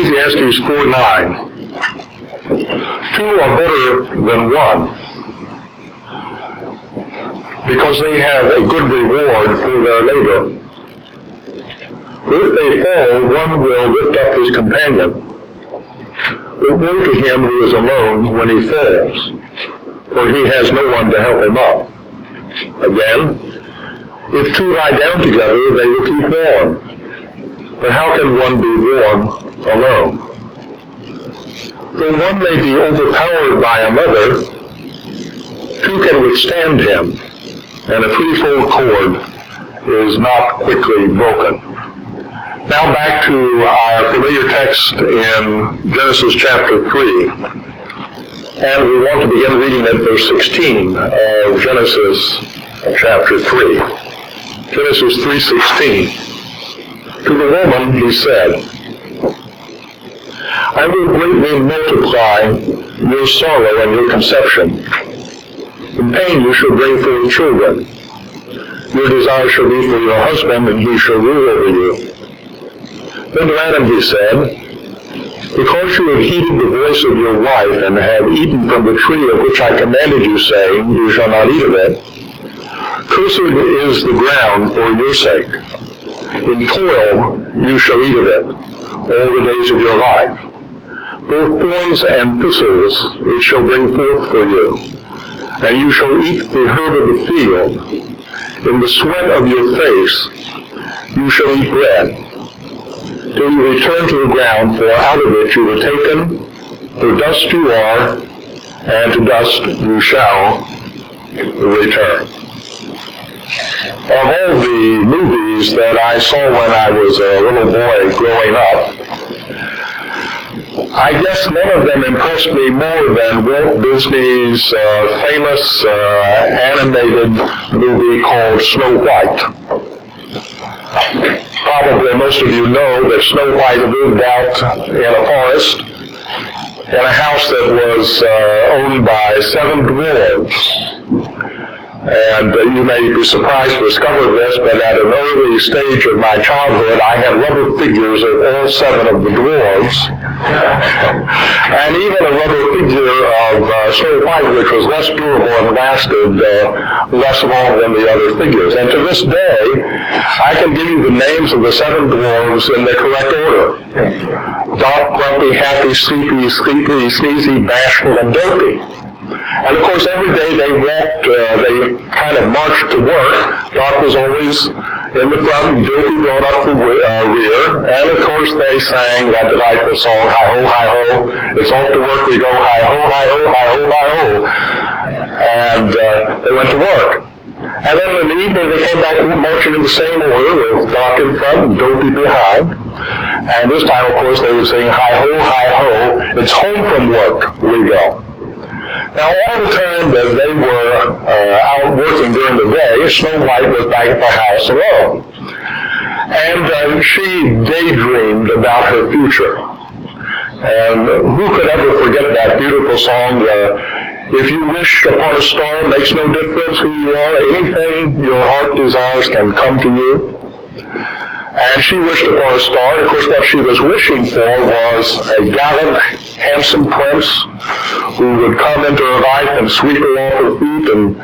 Ecclesiastes 4:9. Two are better than one, because they have a good reward for their labor. If they fall, one will lift up his companion. But woe to him who is alone when he falls, for he has no one to help him up. Again, if two lie down together, they will keep warm. But how can one be warm alone? Though one may be overpowered by another, two can withstand him, and a threefold cord is not quickly broken. Now back to our familiar text in Genesis chapter 3. And we want to begin reading at verse 16 of Genesis chapter 3. Genesis 3:16. To the woman he said, I will greatly multiply your sorrow and your conception. In pain you shall bring forth children. Your desire shall be for your husband, and he shall rule over you. Then to Adam he said, because you have heeded the voice of your wife, and have eaten from the tree of which I commanded you, saying, you shall not eat of it, cursed is the ground for your sake. In toil you shall eat of it all the days of your life. Both thorns and thistles it shall bring forth for you, and you shall eat the herb of the field. In the sweat of your face you shall eat bread, till you return to the ground, for out of it you were taken, for dust you are, and to dust you shall return. Of all the movies that I saw when I was a little boy growing up, I guess none of them impressed me more than Walt Disney's famous animated movie called Snow White. Probably most of you know that Snow White lived out in a forest in a house that was owned by 7 dwarves. And you may be surprised to discover this, but at an early stage of my childhood, I had rubber figures of all 7 of the dwarves, and even a rubber figure of Snow White, which was less durable and lasted less long than the other figures. And to this day, I can give you the names of the 7 dwarves in the correct order. Doc, Grumpy, Happy, Sleepy, Sneezy, Bashful, and Dopey. And of course, every day they walked, they kind of marched to work. Doc was always in the front, and Dopey brought up the rear. And of course, they sang that delightful song, hi-ho, hi-ho. It's off to work we go, hi-ho, hi-ho, hi-ho, hi-ho. And they went to work. And then in the evening, they came back marching in the same order, with Doc in front and Dopey behind. And this time, of course, they were saying, hi-ho, hi-ho, it's home from work we go. Now, all the time that they were out working during the day, Snow White was back at the house alone. And she daydreamed about her future. And who could ever forget that beautiful song, if you wish upon a star, makes no difference who you are, anything your heart desires can come to you. And she wished upon a star. Of course, what she was wishing for was a gallant, handsome prince who would come into her life and sweep her off her feet and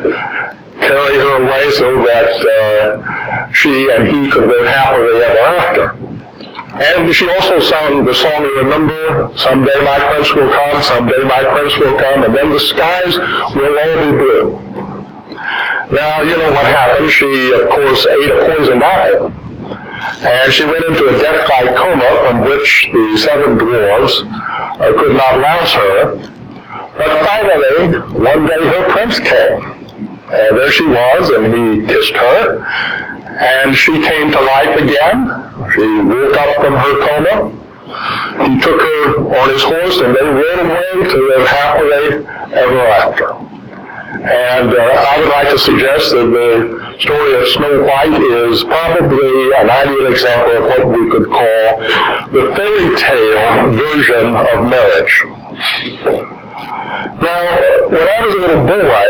carry her away so that she and he could live happily ever after. And she also sang the song, you remember, someday my prince will come, someday my prince will come, and then the skies will all be blue. Now, you know what happened. She, of course, ate a poisoned apple. And she went into a death-like coma from which the 7 dwarves could not rouse her. But finally, one day her prince came. And there she was, and he kissed her. And she came to life again. She woke up from her coma. He took her on his horse, and they rode away to live happily ever after. And I would like to suggest that the story of Snow White is probably an ideal example of what we could call the fairy tale version of marriage. Now, when I was a little boy,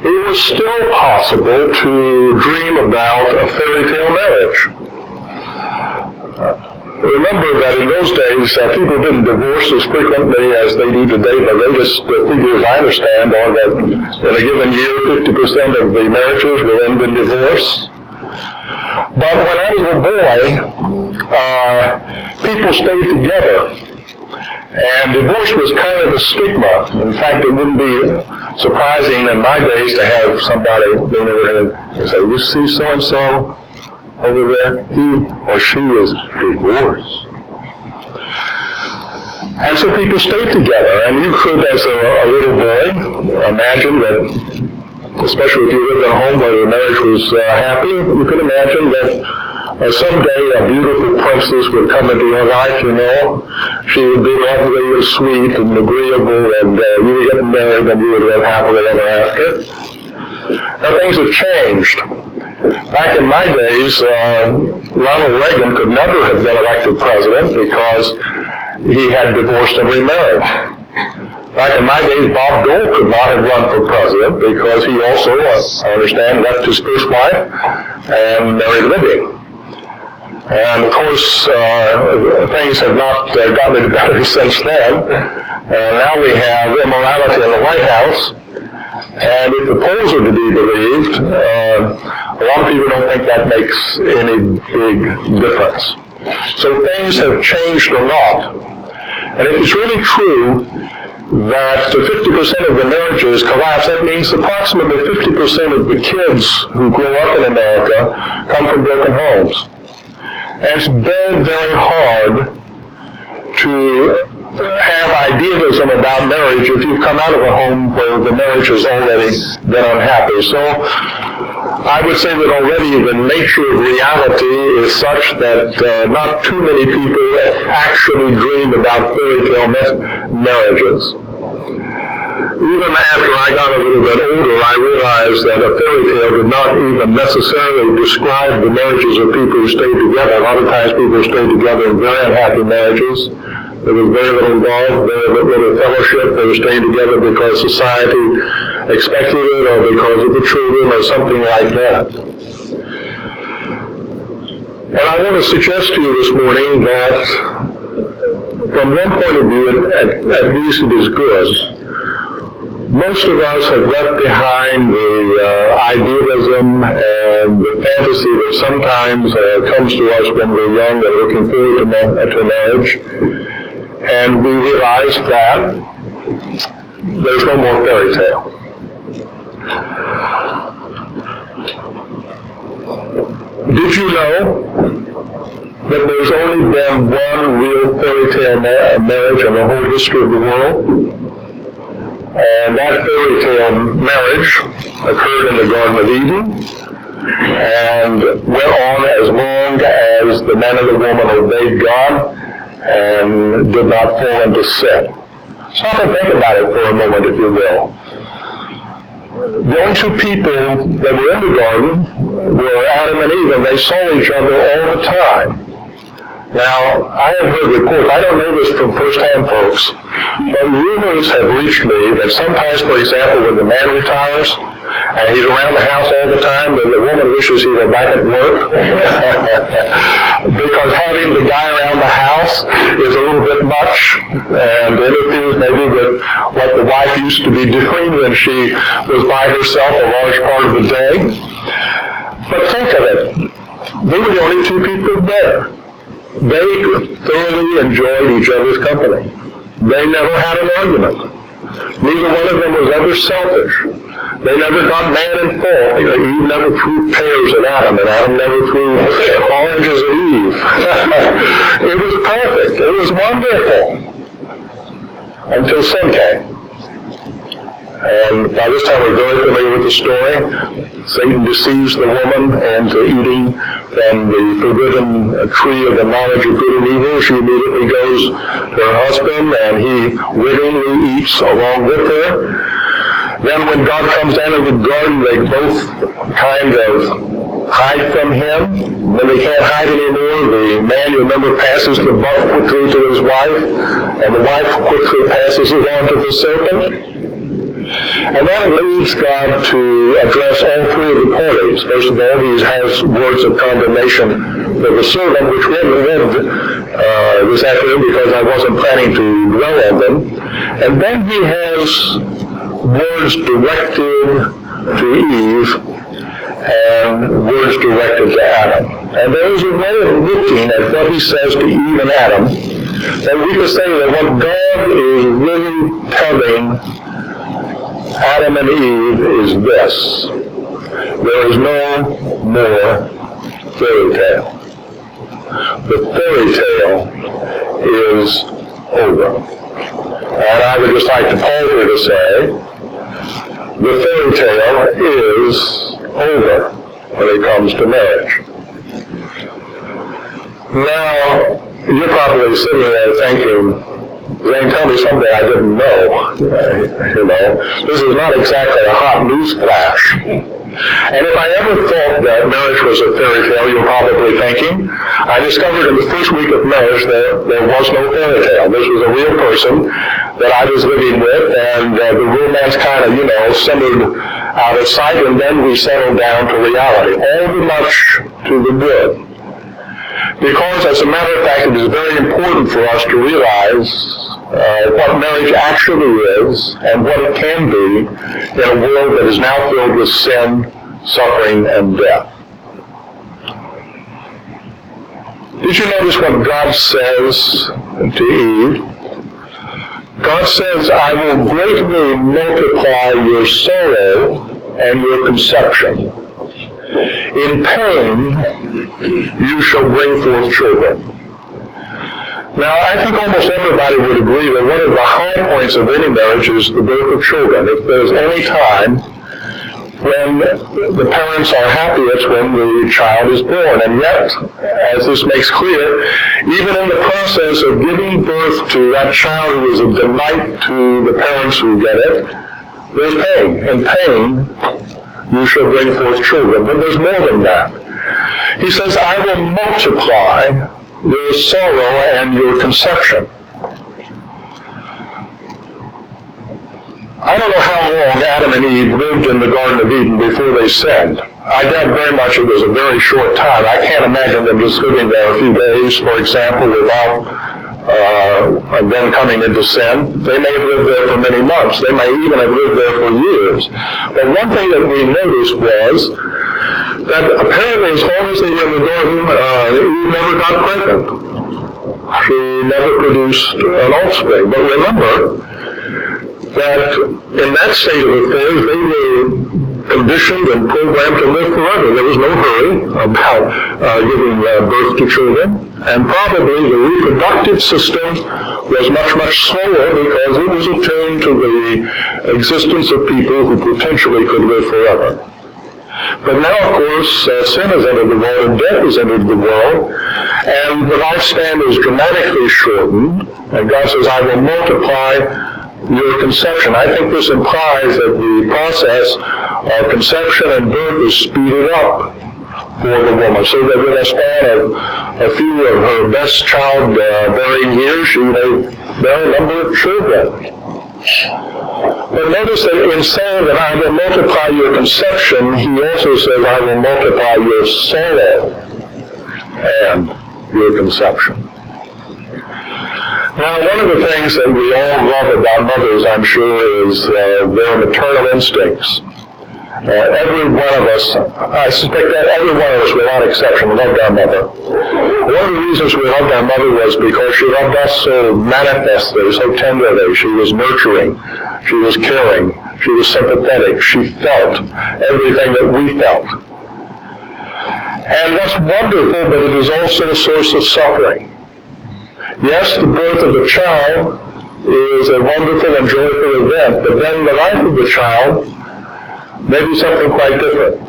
it was still possible to dream about a fairy tale marriage. Remember that in those days, people didn't divorce as frequently as they do today. The latest figures I understand are that in a given year, 50% of the marriages will end in divorce. But when I was a boy, people stayed together. And divorce was kind of a stigma. In fact, it wouldn't be surprising in my days to have somebody lean over here and say, "You see so-and-so over there? He or she is divorced." And so people stayed together. And you could, as a little boy, imagine that, especially if you lived in a home where the marriage was happy, you could imagine that someday a beautiful princess would come into your life, you know. She would be lovely and sweet and agreeable, and you would get married and you would live happily ever after. Now things have changed. Back in my days, Ronald Reagan could never have been elected president because he had divorced and remarried. Back in my days, Bob Dole could not have run for president because he also, I understand, left his first wife and married Libby. And of course, things have not gotten any better since then. Now we have immorality in the White House. And if the polls are to be believed, a lot of people don't think that makes any big difference. So things have changed a lot. And if it's really true that 50% of the marriages collapse, that means approximately 50% of the kids who grow up in America come from broken homes. And it's very, very hard to have idealism about marriage if you've come out of a home where the marriage has already been unhappy. So I would say that already the nature of reality is such that not too many people actually dream about fairy tale marriages. Even after I got a little bit older, I realized that a fairy tale did not even necessarily describe the marriages of people who stayed together. A lot of times people stayed together in very unhappy marriages. There was very little love, very little fellowship. They were staying together because society expected it or because of the children or something like that. And I want to suggest to you this morning that from one point of view, at least it is good. Most of us have left behind the idealism and the fantasy that sometimes comes to us when we're young and looking forward to marriage. And we realize that there's no more fairy tale. Did you know that there's only been one real fairy tale marriage in the whole history of the world? And that fairy tale marriage occurred in the Garden of Eden and went on as long as the man and the woman obeyed God and did not fall into sin. Stop and think about it for a moment, if you will. The only two people that were in the garden were Adam and Eve, and they saw each other all the time. Now, I have heard reports, I don't know this from first-hand folks, but rumors have reached me that sometimes, for example, when the man retires and he's around the house all the time, then the woman wishes he were back at work because having the guy around the house is a little bit much and interferes maybe with what the wife used to be doing when she was by herself a large part of the day. But think of it, they were the only two people there. They thoroughly enjoyed each other's company. They never had an argument. Neither one of them was ever selfish. They never got mad and fought. Eve never threw pears at Adam, and Adam never threw oranges at Eve. It was perfect. It was wonderful. Until sin came. And by this time we're very familiar with the story. Satan deceives the woman into eating from the forbidden tree of the knowledge of good and evil. She immediately goes to her husband, and he willingly eats along with her. Then when God comes down in the garden, they both kind of hide from him. When they can't hide anymore, the man, you remember, passes the buck quickly to his wife, and the wife quickly passes it on to the serpent. And that leads God to address all three of the parties. First of all, he has words of condemnation the servant, which we haven't read this afternoon because I wasn't planning to dwell on them. And then he has words directed to Eve and words directed to Adam. And there is a way of looking at what he says to Eve and Adam, and we can say that what God is really telling Adam and Eve is this: there is no more fairy tale. The fairy tale is over. And I would just like to pause here to say, the fairy tale is over when it comes to marriage. Now, you're probably sitting there thinking, Zane, tell me something I didn't know. This is not exactly a hot news flash. And if I ever thought that marriage was a fairy tale, you're probably thinking, I discovered in the first week of marriage that there was no fairy tale. This was a real person that I was living with, and the romance kind of, simmered out of sight, and then we settled down to reality. All the much to the good. Because, as a matter of fact, it is very important for us to realize what marriage actually is and what it can be in a world that is now filled with sin, suffering, and death. Did you notice what God says to Eve? God says, I will greatly multiply your sorrow and your conception. In pain, you shall bring forth children. Now, I think almost everybody would agree that one of the high points of any marriage is the birth of children. If there's any time when the parents are happy, it's when the child is born. And yet, as this makes clear, even in the process of giving birth to that child who is a delight to the parents who get it, there's pain. In pain, you shall bring forth children. But there's more than that. He says, I will multiply your sorrow and your conception. I don't know how long Adam and Eve lived in the Garden of Eden before they sinned. I doubt very much it was a very short time. I can't imagine them just living there a few days, for example, without and then coming into sin. They may have lived there for many months. They may even have lived there for years. But one thing that we noticed was that apparently as long as they were in the garden, Eve never got pregnant. She never produced an offspring. But remember that in that state of affairs, they were conditioned and programmed to live forever. There was no hurry about giving birth to children. And probably the reproductive system was much, much slower because it was attuned to the existence of people who potentially could live forever. But now, of course, sin has entered the world and death has entered the world, and the lifespan is dramatically shortened, and God says, I will multiply your conception. I think this implies that the process of conception and birth is speeded up for the woman, so that with a span of a few of her best child-bearing years, she may bear a number of children. But notice that in saying that I will multiply your conception, he also says, I will multiply your sorrow and your conception. Now, one of the things that we all love about mothers, I'm sure, is their maternal instincts. Every one of us, I suspect that every one of us, without exception, loved our mother. One of the reasons we loved our mother was because she loved us so manifestly, so tenderly. She was nurturing. She was caring. She was sympathetic. She felt everything that we felt. And that's wonderful, but it is also a source of suffering. Yes, the birth of a child is a wonderful and joyful event, but then the life of the child may be something quite different.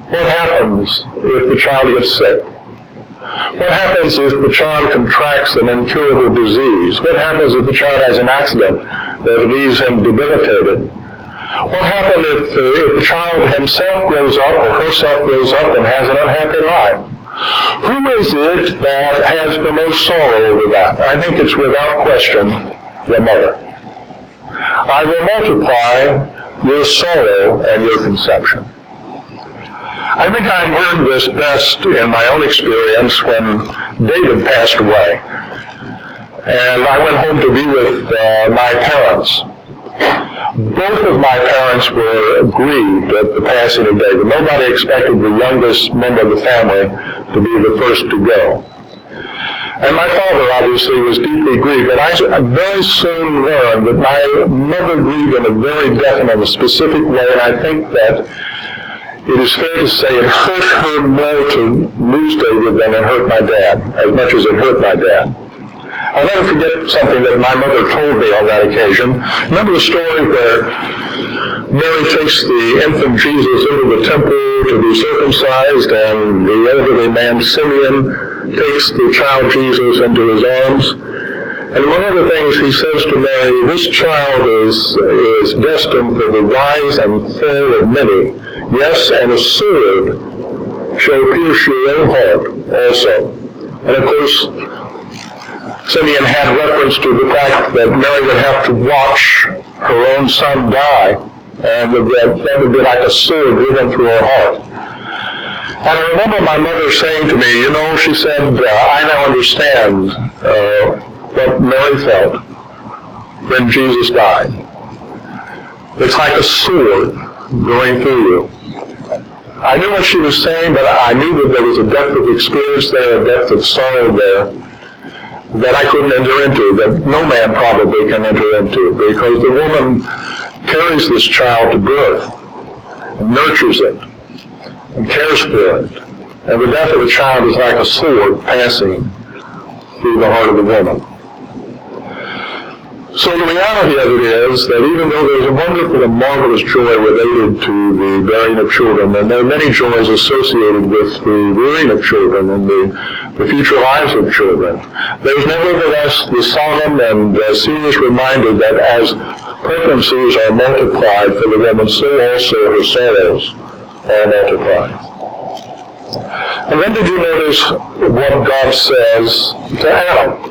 What happens if the child gets sick? What happens if the child contracts an incurable disease? What happens if the child has an accident that leaves him debilitated? What happens if the child himself grows up or herself grows up and has an unhappy life? Who is it that has the most sorrow over that? I think it's without question the mother. I will multiply your sorrow and your conception. I think I learned this best in my own experience when David passed away. And I went home to be with my parents. Both of my parents were grieved at the passing of David. Nobody expected the youngest member of the family to be the first to go. And my father obviously was deeply grieved, but I very soon learned that my mother grieved in a very definite and specific way, and I think that it is fair to say it hurt her more to lose David than it hurt my dad, as much as it hurt my dad. I'll never forget something that my mother told me on that occasion. Remember the story where Mary takes the infant Jesus into the temple to be circumcised, and the elderly man Simeon takes the child Jesus into his arms. And one of the things he says to Mary, this child is destined for the wise and full of many. Yes, and a sword shall pierce your own heart also. And of course, Simeon had reference to the fact that Mary would have to watch her own son die, and that would be like a sword driven through her heart. And I remember my mother saying to me, she said, I now understand what Mary felt when Jesus died. It's like a sword going through you. I knew what she was saying, but I knew that there was a depth of experience there, a depth of sorrow there, that I couldn't enter into, that no man probably can enter into, because the woman carries this child to birth, and nurtures it, and cares for it. And the death of a child is like a sword passing through the heart of the woman. So the reality of it is that even though there's a wonderful and marvelous joy related to the bearing of children, and there are many joys associated with the rearing of children and the future lives of children, there's nevertheless the solemn and serious reminder that as pregnancies are multiplied for the woman, so also her sorrows are multiplied. And then did you notice what God says to Adam?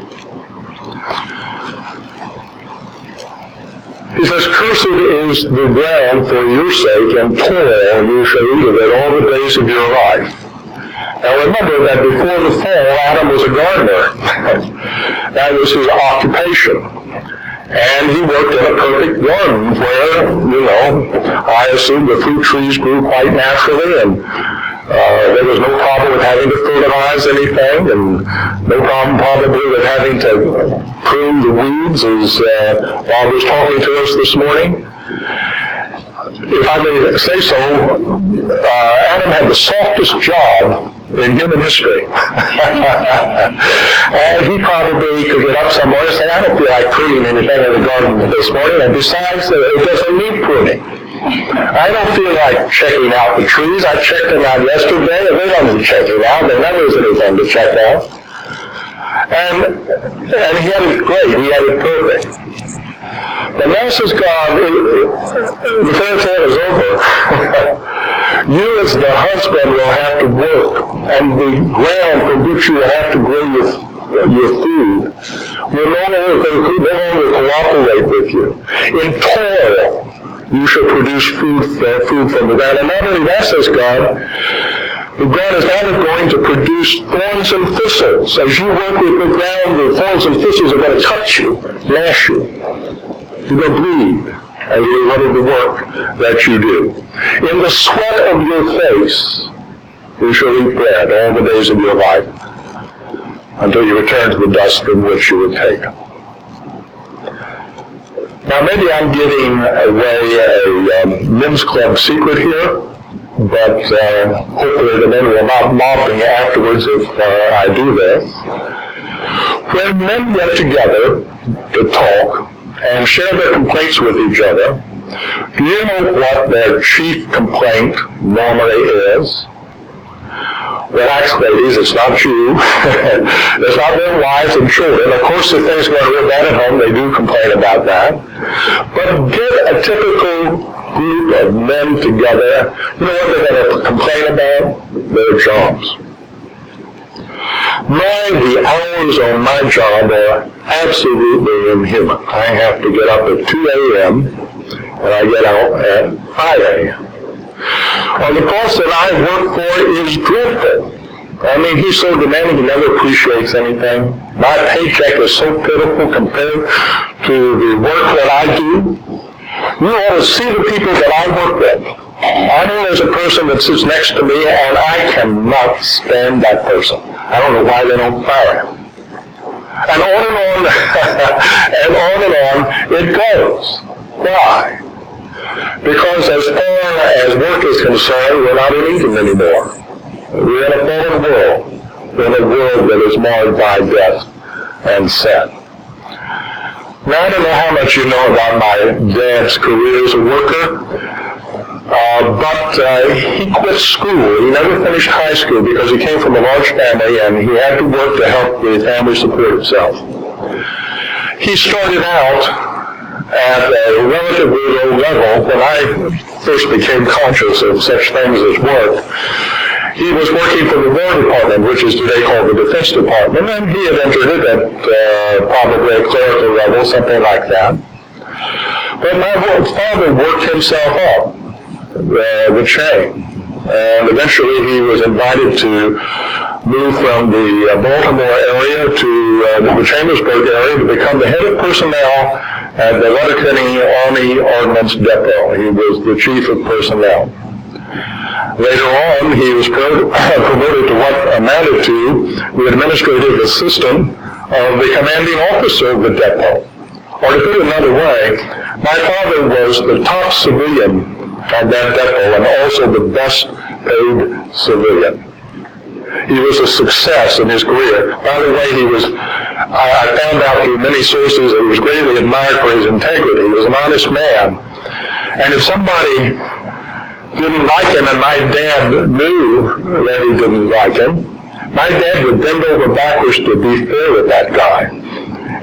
He says, cursed is the ground for your sake, and toil you shall eat of it all the days of your life. Now remember that before the fall, Adam was a gardener. That was his occupation. And he worked in a perfect garden where, I assume the fruit trees grew quite naturally, and there was no problem with having to fertilize anything, and no problem probably with having to prune the weeds, as Bob was talking to us this morning. If I may say so, Adam had the softest job in human history. And he probably could get up somewhere and say, I don't feel like pruning anything in the garden this morning, and besides, it doesn't need pruning. I don't feel like checking out the trees. I checked them out yesterday, and they don't need checking out. There never is anything to check out. And he had it great. He had it perfect. But now says God, the fair tale is over. You as the husband will have to work, and the ground from which you will have to grow your food will no longer cooperate with you. In toil, you shall produce food from the ground. And not only that, says God, the ground is not going to produce thorns and thistles. As you work with the ground, the thorns and thistles are going to cut you, lash you. You're going to bleed as a result of the work that you do. In the sweat of your face, you shall eat bread all the days of your life, until you return to the dust from which you were taken. Now, maybe I'm giving away a men's club secret here, but hopefully the men will not mock me afterwards if I do this. When men get together to talk and share their complaints with each other, do you know what their chief complaint normally is? Relax, ladies, it's not you. It's not their wives and children. Of course, if things go real bad at home, they do complain about that. But get a typical group of men together. You know what they're going to complain about? Their jobs. The hours on my job are absolutely inhuman. I have to get up at 2 a.m. and I get out at 5 a.m. Or the boss that I work for is dreadful. I mean, he's so demanding, he never appreciates anything. My paycheck is so pitiful compared to the work that I do. You ought to see the people that I work with. I know there's a person that sits next to me, and I cannot stand that person. I don't know why they don't fire him. And on and on it goes. Why? Because as far as work is concerned, we're not in Eden anymore. We're in a fallen world. We're in a world that is marred by death and sin. Now, I don't know how much you know about my dad's career as a worker, but he quit school. He never finished high school because he came from a large family and he had to work to help the family support itself. He started out at a relatively low level. When I first became conscious of such things as work, he was working for the War Department, which is today called the Defense Department, and he had entered it at probably a clerical level, something like that. But my father worked himself up the chain, and eventually he was invited to move from the Baltimore area to the Chambersburg area to become the head of personnel at the Letterkenny Army Ordnance Depot. He was the chief of personnel. Later on, he was promoted to what amounted to the administrative assistant of the commanding officer of the depot. Or to put it another way, my father was the top civilian at that depot and also the best paid civilian. He was a success in his career. By the way, I found out through many sources that he was greatly admired for his integrity. He was an honest man. And if somebody didn't like him, and my dad knew that he didn't like him, my dad would bend over backwards to be fair with that guy.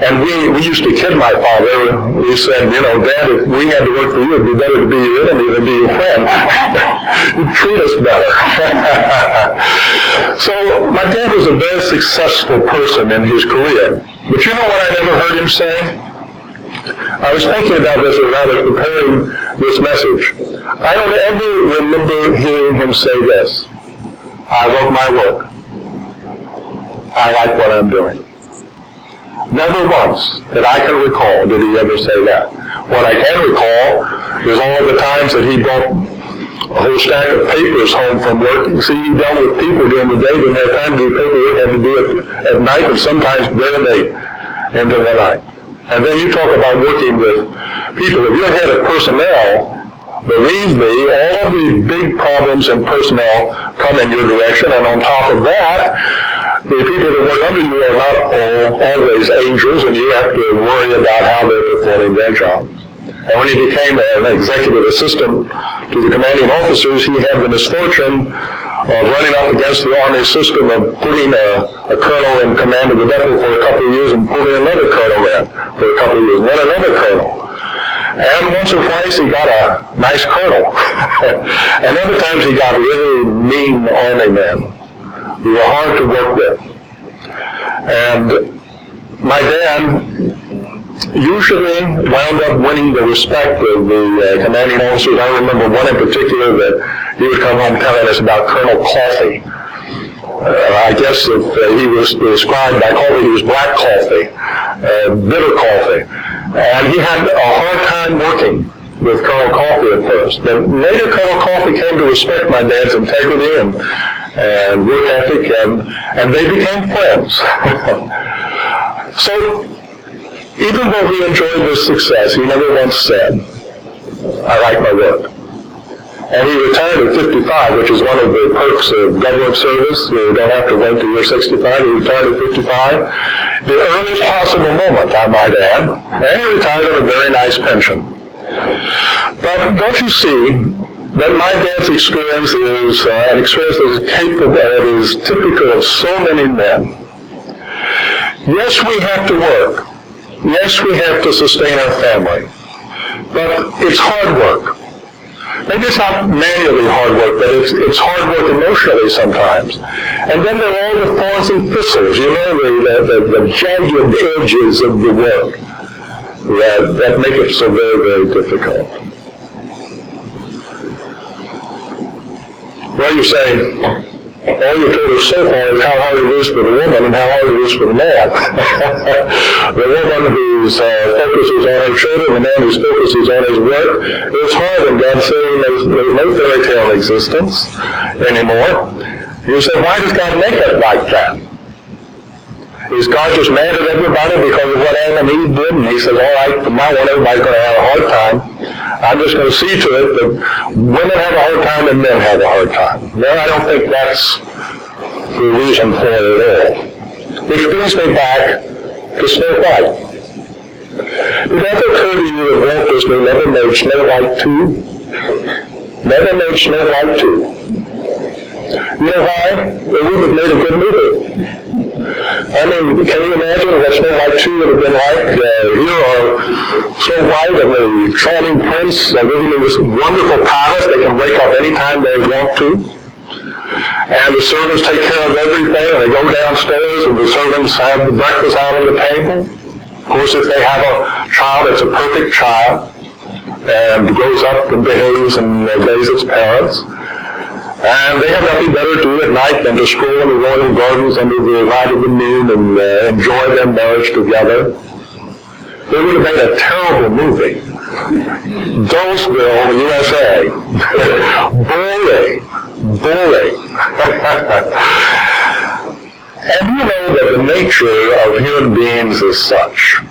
And we used to kid my father. We said, you know, Dad, if we had to work for you, it'd be better to be your enemy than be your friend. You'd treat us better. So my dad was a very successful person in his career. But you know what I never heard him say? I was thinking about this as I was preparing this message. I don't ever remember hearing him say this: I love my work. I like what I'm doing. Never once that I can recall did he ever say that. What I can recall is all the times that he brought a whole stack of papers home from work. You see, he dealt with people during the day, didn't have time to do paperwork, had to do it at night, and sometimes very late into the night. And then you talk about working with people. If you're head of personnel, believe me, all of the big problems in personnel come in your direction, and on top of that, the people that work under you are not always angels, and you have to worry about how they're performing their job. And when he became an executive assistant to the commanding officers, he had the misfortune of running up against the Army system of putting a colonel in command of the depot for a couple of years and putting another colonel in for a couple of years, and then another colonel. And once or twice he got a nice colonel. And other times he got really mean Army men. We were hard to work with. And my dad usually wound up winning the respect of the commanding officers. I remember one in particular that he would come home telling us about Colonel Coffee. I guess if he was described by coffee, he was black coffee, bitter coffee. And he had a hard time working with Colonel Coffee at first. But later Colonel Coffee came to respect my dad's integrity and work ethic, and they became friends. So, even though he enjoyed this success, he never once said, I like my work. And he retired at 55, which is one of the perks of government service. You don't have to wait till you're 65. He retired at 55. The earliest possible moment, I might add. And he retired on a very nice pension. But don't you see that my dad's experience is an experience that is capable, that is typical of so many men. Yes, we have to work. Yes, we have to sustain our family. But it's hard work. Maybe it's not manually hard work, but it's hard work emotionally sometimes. And then there are all the thorns and thistles, you know, the jagged edges of the work that make it so very, very difficult. Well, you say, all you told us so far is how hard it is for the woman and how hard it is for the man. The woman whose focus is on her children, the man whose focus is on his work, it's hard, and God's saying there's no fairy tale existence anymore. You say, why does God make it like that? Is God just mad at everybody because of what Adam and Eve did? And he says, all right, from now on, everybody's going to have a hard time. I'm just going to see to it that women have a hard time and men have a hard time. No, I don't think that's the reason for it at all. Which brings me back to Snow White. Did it ever occur to you that Walt Disney never made Snow White 2? Never made Snow White 2. You know why? It would have made a good movie. I mean, can you imagine what Snow White 2 would have been like? Here are Snow White and the charming prince living in this wonderful palace. They can wake up anytime they want to. And the servants take care of everything. And they go downstairs and the servants have the breakfast out on the table. Of course, if they have a child, it's a perfect child and grows up and behaves and obeys its parents. And they have nothing better to do at night than to stroll in the royal gardens under the light of the moon and enjoy their marriage together. They would have made a terrible movie. Doseville, USA. Bully. And you know that the nature of human beings is such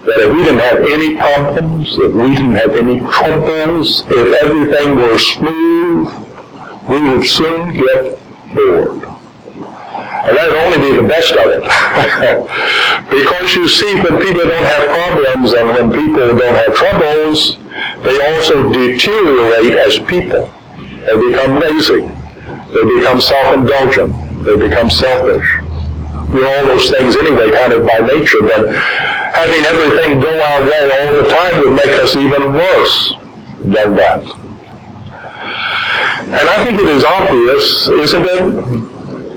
that if we didn't have any problems, if we didn't have any troubles, if everything were smooth, we would soon get bored. And that would only be the best of it. Because you see, when people don't have problems and when people don't have troubles, they also deteriorate as people. They become lazy. They become self-indulgent. They become selfish. We're all those things anyway, kind of by nature, but having everything go our way all the time would make us even worse than that. And I think it is obvious, isn't it,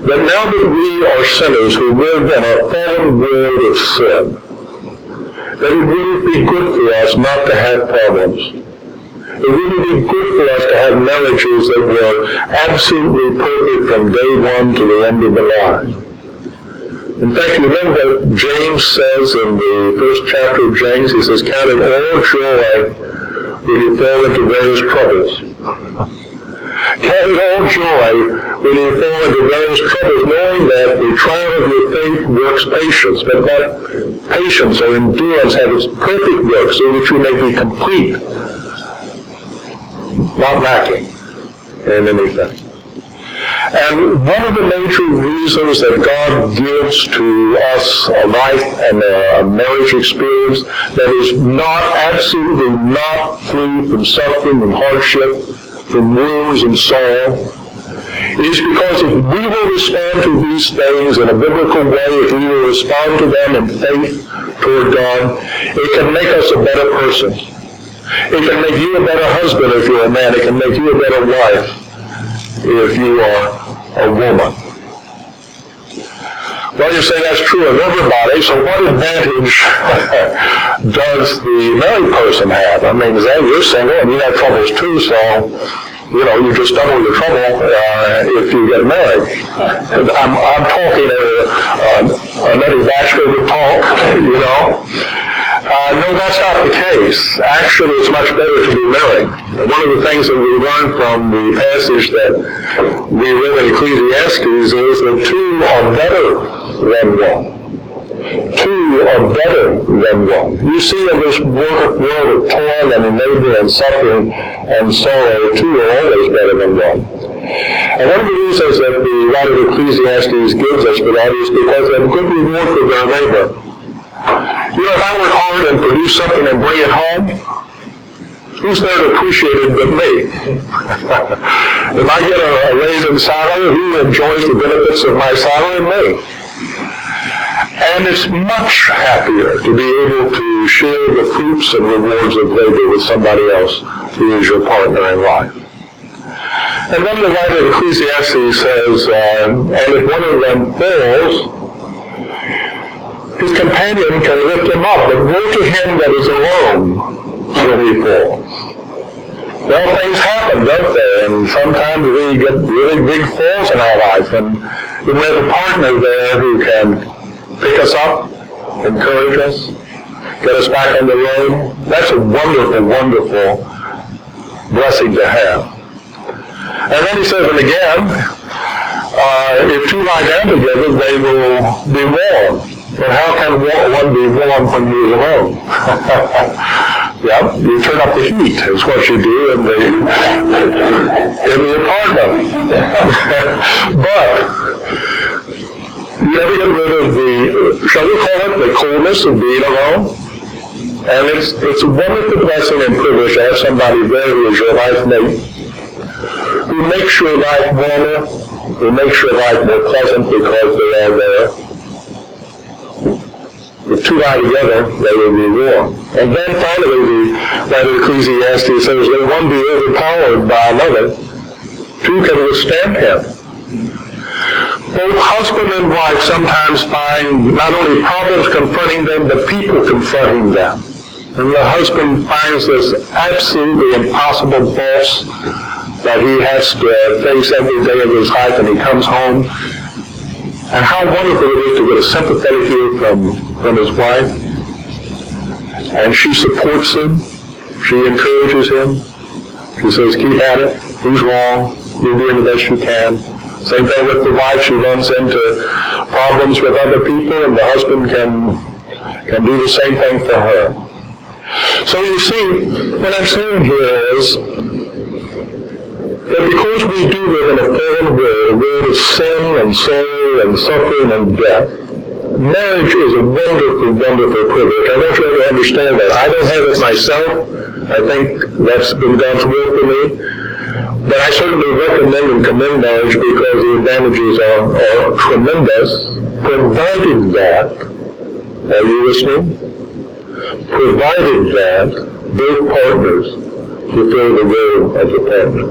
that now that we are sinners who live in a fallen world of sin, that it would be good for us not to have problems. It would be good for us to have marriages that were absolutely perfect from day one to the end of the line. In fact, you remember what James says in the first chapter of James? He says, count it all joy when you fall into various troubles. Count it all joy when you fall into various troubles, knowing that the trial of your faith works patience, but that patience or endurance has its perfect work so that you may be complete, not lacking in anything. And one of the major reasons that God gives to us a life and a marriage experience that is absolutely not free from suffering and hardship, from wounds and sorrow, is because if we will respond to these things in a biblical way, if we will respond to them in faith toward God, it can make us a better person. It can make you a better husband if you're a man. It can make you a better wife if you are a woman. Well, you say that's true of everybody, so what advantage does the married person have? I mean, Zane, you're single and you have troubles too, so, you just double your trouble if you get married. I'm talking another bachelor would talk, No, that's not the case. Actually, it's much better to be married. One of the things that we learn from the passage that we read in Ecclesiastes is that two are better than one. Two are better than one. You see, in this world of toil and labor and suffering and sorrow, two are always better than one. And one of the reasons that the writer of Ecclesiastes gives us for that is because they have good reward for their labor. If I work hard and produce something and bring it home, who's there to appreciate it but me? If I get a raise in salary, who enjoys the benefits of my salary? Me. And it's much happier to be able to share the fruits and rewards of labor with somebody else who is your partner in life. And then the writer of Ecclesiastes says, and if one of them falls, his companion can lift him up, but woe to him that is alone when he falls. Well, things happen, don't they? And sometimes we get really big falls in our life, and we have a partner there who can pick us up, encourage us, get us back on the road. That's a wonderful, wonderful blessing to have. And then he says, and again, if two lie down together, they will be warm. But how can one be warm when you're alone? Yeah, you turn up the heat is what you do in the apartment. But you never get rid of the, shall we call it, the coolness of being alone? And it's a wonderful blessing and privilege to have somebody there who is your life mate, who makes your life warmer, who makes your life more pleasant because they are there. If two lie together, they will be warm. And then finally, the writer of Ecclesiastes says, let one be overpowered by another, two can withstand him. Both husband and wife sometimes find not only problems confronting them, but people confronting them. And the husband finds this absolutely impossible boss that he has to face every day of his life, and he comes home. And how wonderful it is to get a sympathetic ear from his wife. And she supports him. She encourages him. She says, keep at it. He's wrong. You're doing the best you can. Same thing with the wife. She runs into problems with other people, and the husband can do the same thing for her. So you see, what I'm saying here is that because we do live in a fallen world, a world of sin and sorrow and suffering and death, marriage is a wonderful, wonderful privilege. I want you to understand that. I don't have it myself. I think that's been God's will for me. But I certainly recommend and commend marriage because the advantages are tremendous, provided that, are you listening? Provided that both partners fulfill the will of the partner.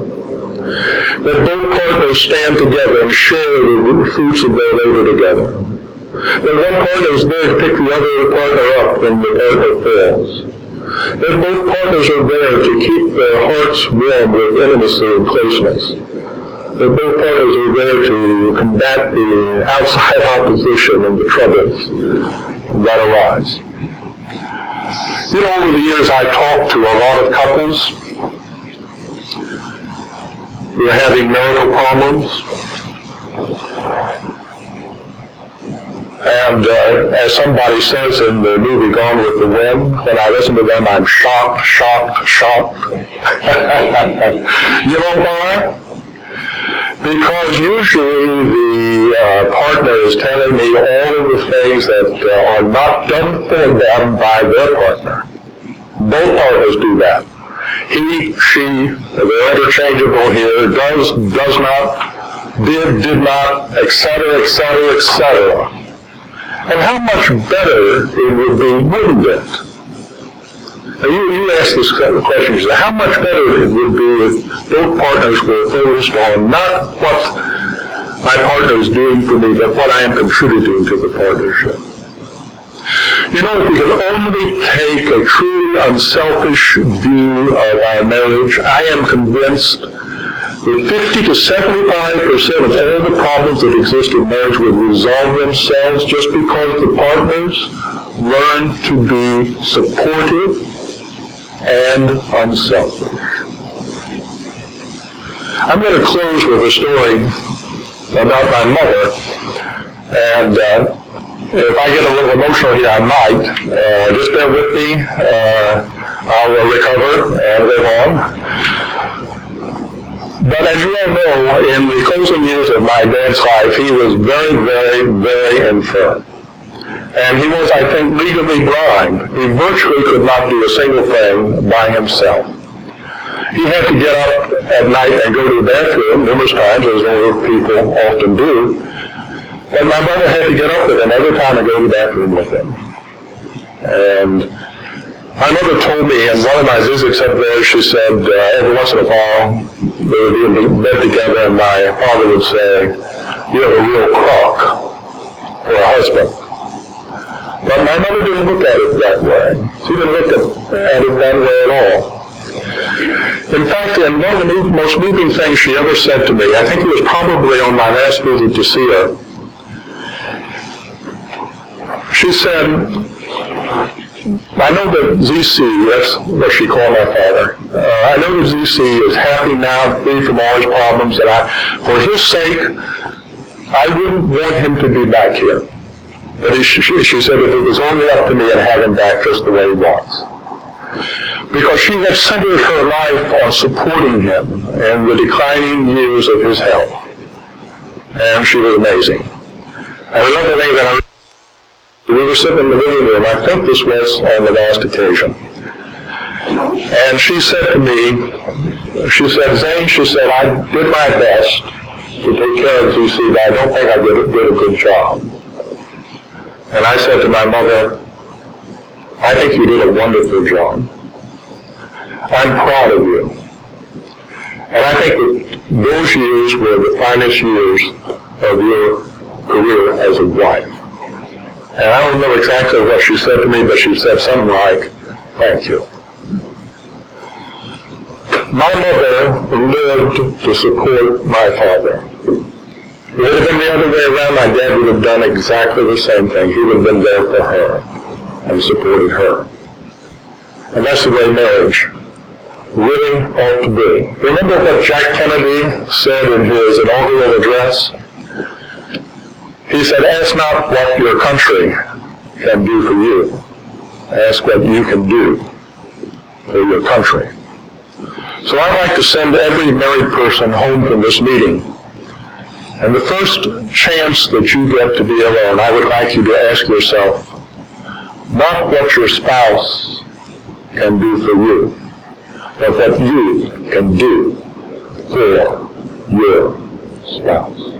That both partners stand together and share the fruits of their labor together. That one partner is there to pick the other partner up when the partner falls. That both partners are there to keep their hearts warm with intimacy and closeness. That both partners are there to combat the outside opposition and the troubles that arise. You know, over the years I've talked to a lot of couples who are having marital problems. And as somebody says in the movie Gone with the Wind, when I listen to them, I'm shocked. You know why? Because usually the partner is telling me all of the things that are not done for them by their partner. Both partners do that. He, she, they're interchangeable here, does not, did not, etc., etc., etc. And how much better it would be, wouldn't it? Now you ask this question, you say, how much better it would be if both partners were focused on not what my partner is doing for me, but what I am contributing to the partnership. You know, if we could only take a truly unselfish view of our marriage, I am convinced that 50 to 75% of all the problems that exist in marriage would resolve themselves just because the partners learn to be supportive and unselfish. I'm going to close with a story about my mother, and if I get a little emotional here, I might. Just bear with me. I'll recover and live on. But as you all know, in the closing years of my dad's life, he was very, very, very infirm. And he was, I think, legally blind. He virtually could not do a single thing by himself. He had to get up at night and go to the bathroom numerous times, as older people often do. But my mother had to get up with him every time and go to the bathroom with him. And my mother told me in one of my visits up there, she said every once in a while they would be in bed together and my father would say, you have a real crock for a husband. But my mother didn't look at it that way. She didn't look at it that way at all. In fact, in one of the most moving things she ever said to me, I think it was probably on my last visit to see her, she said, I know that ZC, that's what she called my father, I know that ZC is happy now, free from all his problems, and for his sake, I wouldn't want him to be back here. But she said if it was only up to me, I'd have him back just the way he was. Because she had centered her life on supporting him in the declining years of his health. And she was amazing. And another thing that we were sitting in the living room, I think this was on the last occasion. And she said to me, she said, Zane, she said, I did my best to take care of ZC, but I don't think I did a good job. And I said to my mother, I think you did a wonderful job. I'm proud of you. And I think that those years were the finest years of your career as a wife. And I don't remember exactly what she said to me, but she said something like, thank you. My mother lived to support my father. If it had been the other way around, my dad would have done exactly the same thing. He would have been there for her and supported her. And that's the way marriage really ought to be. Remember what Jack Kennedy said in his inaugural address? He said, ask not what your country can do for you. Ask what you can do for your country. So I'd like to send every married person home from this meeting. And the first chance that you get to be alone, I would like you to ask yourself, not what your spouse can do for you, but what you can do for your spouse.